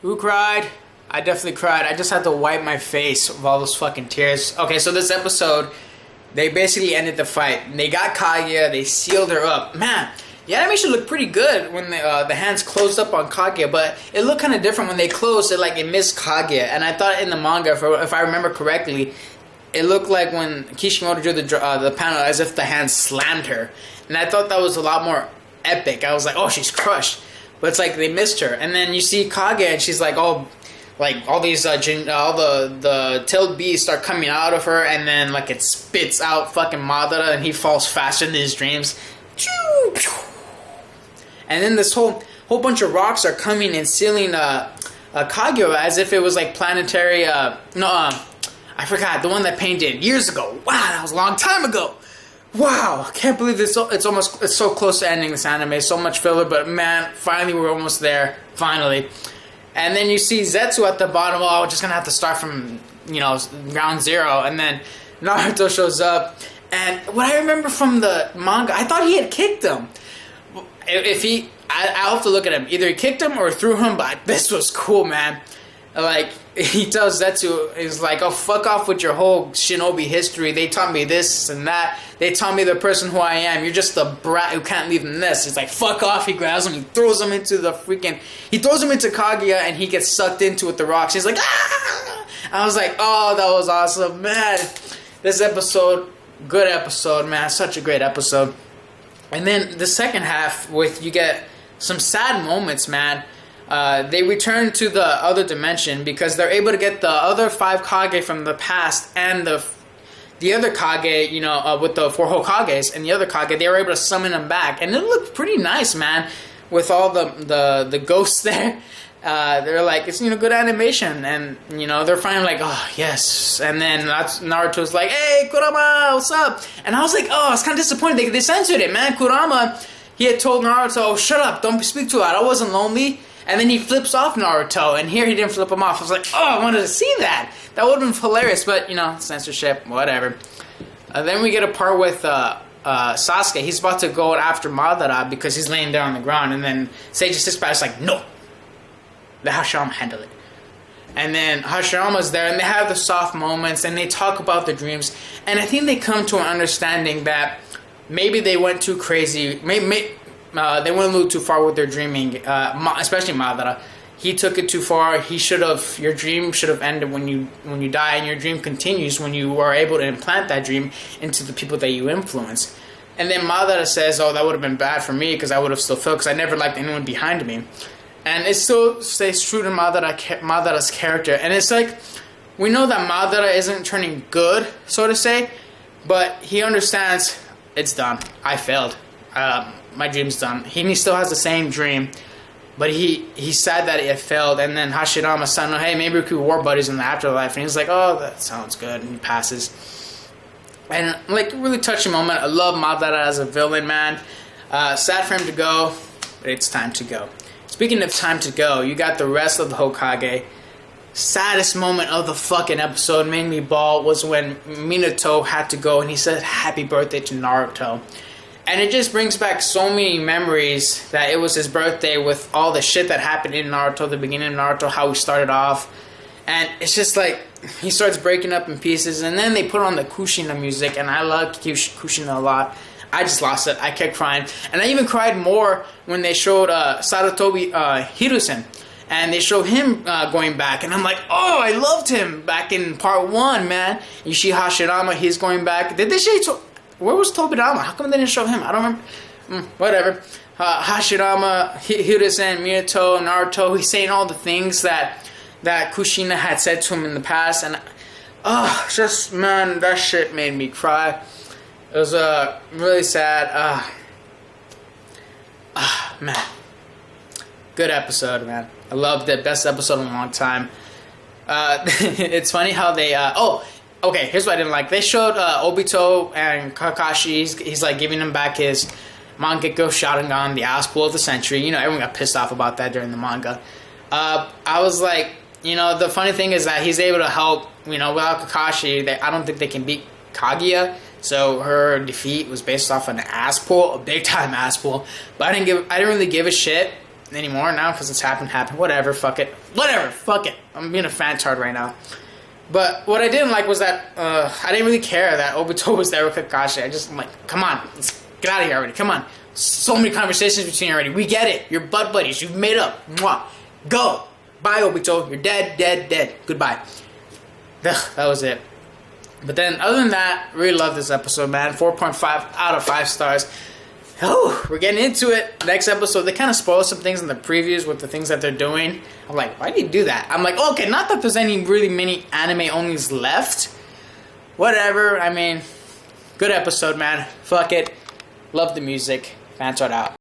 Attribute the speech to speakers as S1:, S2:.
S1: Who cried? I definitely cried. I just had to wipe my face of all those fucking tears. Okay, so this episode, they basically ended the fight. They got Kaguya. They sealed her up. Man, the animation looked pretty good when the hands closed up on Kaguya, but it looked kind of different when they closed. It missed Kaguya, and I thought in the manga, if I remember correctly, it looked like when Kishimoto drew the panel as if the hands slammed her, and I thought that was a lot more epic. I was like, oh, she's crushed, but it's like they missed her, and then you see Kaguya, and she's like, oh. Like all these, all the tailed bees start coming out of her, and then like it spits out fucking Madara, and he falls faster than his dreams. And then this whole bunch of rocks are coming and sealing Kaguya as if it was like planetary. I forgot the one that Pain did years ago. Wow, that was a long time ago. Wow, I can't believe this. It's so close to ending this anime. So much filler, but man, finally we're almost there. Finally. And then you see Zetsu at the bottom. Oh, we're just gonna have to start from, ground zero. And then Naruto shows up. And what I remember from the manga, I thought he had kicked him. I'll have to look at him. Either he kicked him or threw him, but this was cool, man. Like, he tells Zetsu, he's like, oh, fuck off with your whole shinobi history. They taught me this and that. They taught me the person who I am. You're just a brat who can't leave in this. He's like, fuck off. He grabs him. He throws him into Kaguya, and he gets sucked into with the rocks. He's like, ah! I was like, oh, that was awesome, man. This episode, good episode, man. Such a great episode. And then the second half, you get some sad moments, man. They return to the other dimension because they're able to get the other 5 Kage from the past and the other Kage, with the 4 Hokages and the other Kage, they were able to summon them back, and it looked pretty nice, man, with all the ghosts there. They're like, it's good animation, and they're finally like, oh yes, and then Naruto's like, hey Kurama, what's up? And I was like, oh, I was kind of disappointed they censored it, man. Kurama, he had told Naruto, oh, shut up, don't speak too loud, I wasn't lonely. And then he flips off Naruto, and here he didn't flip him off. I was like, oh, I wanted to see that. That would have been hilarious, but, censorship, whatever. Then we get a part with Sasuke. He's about to go after Madara because he's laying there on the ground, and then Sage sits back, is like, no. Let Hashirama handle it. And then Hashirama's there, and they have the soft moments, and they talk about the dreams. And I think they come to an understanding that maybe they went too crazy. They went a little too far with their dreaming, especially Madara. He took it too far. Your dream should have ended when you die, and your dream continues when you are able to implant that dream into the people that you influence. And then Madara says, oh, that would have been bad for me because I would have still failed because I never liked anyone behind me. And it still stays true to Madara's character. And it's like, we know that Madara isn't turning good, so to say, but he understands it's done. I failed. My dream's done. He still has the same dream, but he's sad that it failed. And then Hashirama said, hey, maybe we could be war buddies in the afterlife. And he's like, oh, that sounds good. And he passes. And like, really touching moment. I love Madara as a villain, man. Sad for him to go, but it's time to go. Speaking of time to go, you got the rest of the Hokage. Saddest moment of the fucking episode, made me bawl, was when Minato had to go and he said happy birthday to Naruto. And it just brings back so many memories that it was his birthday with all the shit that happened in Naruto, the beginning of Naruto, how we started off. And it's just like, he starts breaking up in pieces. And then they put on the Kushina music, and I love Kushina a lot. I just lost it. I kept crying. And I even cried more when they showed Sarutobi Hiruzen. And they show him going back. And I'm like, oh, I loved him back in part 1, man. You see Hashirama, he's going back. Did they show... Where was Tobirama? How come they didn't show him? I don't remember. Whatever. Hashirama, Hiruzen, Minato, Naruto. He's saying all the things that Kushina had said to him in the past. And, just, man, that shit made me cry. It was really sad. Man. Good episode, man. I loved it. Best episode in a long time. It's funny how they... Okay, here's what I didn't like. They showed Obito and Kakashi. He's like giving him back his Mangekyo Sharingan, the ass pull of the century. Everyone got pissed off about that during the manga. I was like, the funny thing is that he's able to help, without Kakashi, I don't think they can beat Kaguya. So her defeat was based off an ass pull, a big time ass pull. But I didn't really give a shit. anymore now because it's happened. Whatever, fuck it. Whatever, fuck it. I'm being a fantard right now. But what I didn't like was that I didn't really care that Obito was there with Kakashi. I'm like, come on, let's get out of here already. Come on. So many conversations between you already. We get it. You're butt buddies. You've made up. Mwah. Go. Bye, Obito. You're dead, dead, dead. Goodbye. Ugh, that was it. But then, other than that, really love this episode, man. 4.5 out of 5 stars. Oh, we're getting into it. Next episode, they kind of spoil some things in the previews with the things that they're doing. I'm like, why do you do that? I'm like, okay, not that there's any really many anime-onlys left. Whatever. I mean, good episode, man. Fuck it. Love the music. Fantard out.